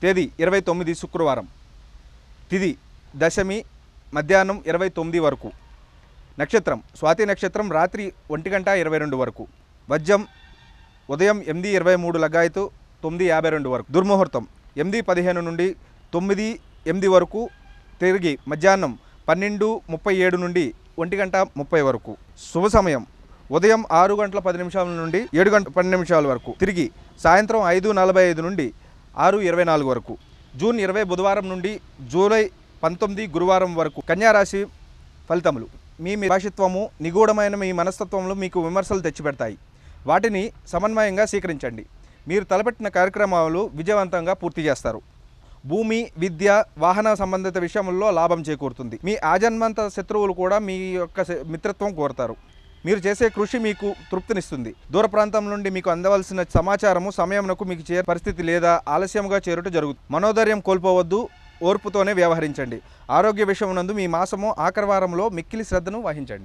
తేదీ 29 శుక్రవారం. తిథి దశమి మధ్యాహ్నం 29 వరకు. నక్షత్రం స్వాతి నక్షత్రం రాత్రి 1:22 వరకు. వజ్రం ఉదయం 8:23 లగాయతు 9:52 వరకు. దుర్ముహూర్తం 8:15 నుండి 9:08 వరకు. తిరిగి మధ్యాహ్నం 12:37 నుండి 1:30 వరకు. శుభ సమయం ఉదయం 6:10 నుండి 7:12 వరకు. తిరిగి సాయంత్రం 5:45 నుండి 6:24 వరకు. జూన్ 20 బుధవారం నుండి జూలై 19 గురువారం వరకు. కన్యారాశి ఫలితములు. మీ భాషిత్వము నిగూఢమైన మీ మనస్తత్వంలో మీకు విమర్శలు తెచ్చిపెడతాయి. వాటిని సమన్వయంగా స్వీకరించండి. మీరు తలపెట్టిన కార్యక్రమాలు విజయవంతంగా పూర్తి చేస్తారు. భూమి, విద్య, వాహన సంబంధిత విషయంలో లాభం చేకూరుతుంది. మీ ఆజన్మంత శత్రువులు కూడా మీ యొక్క మిత్రత్వం కోరుతారు. మీరు చేసే కృషి మీకు తృప్తినిస్తుంది. దూర ప్రాంతం నుండి మీకు అందవలసిన సమాచారము సమయమునకు మీకు చేరే పరిస్థితి లేదా ఆలస్యంగా చేరుట జరుగుతుంది. మనోధైర్యం కోల్పోవద్దు. ఓర్పుతోనే వ్యవహరించండి. ఆరోగ్య విషయమునందు మీ మాసము ఆఖరి వారంలో మిక్కిలి శ్రద్ధను వహించండి.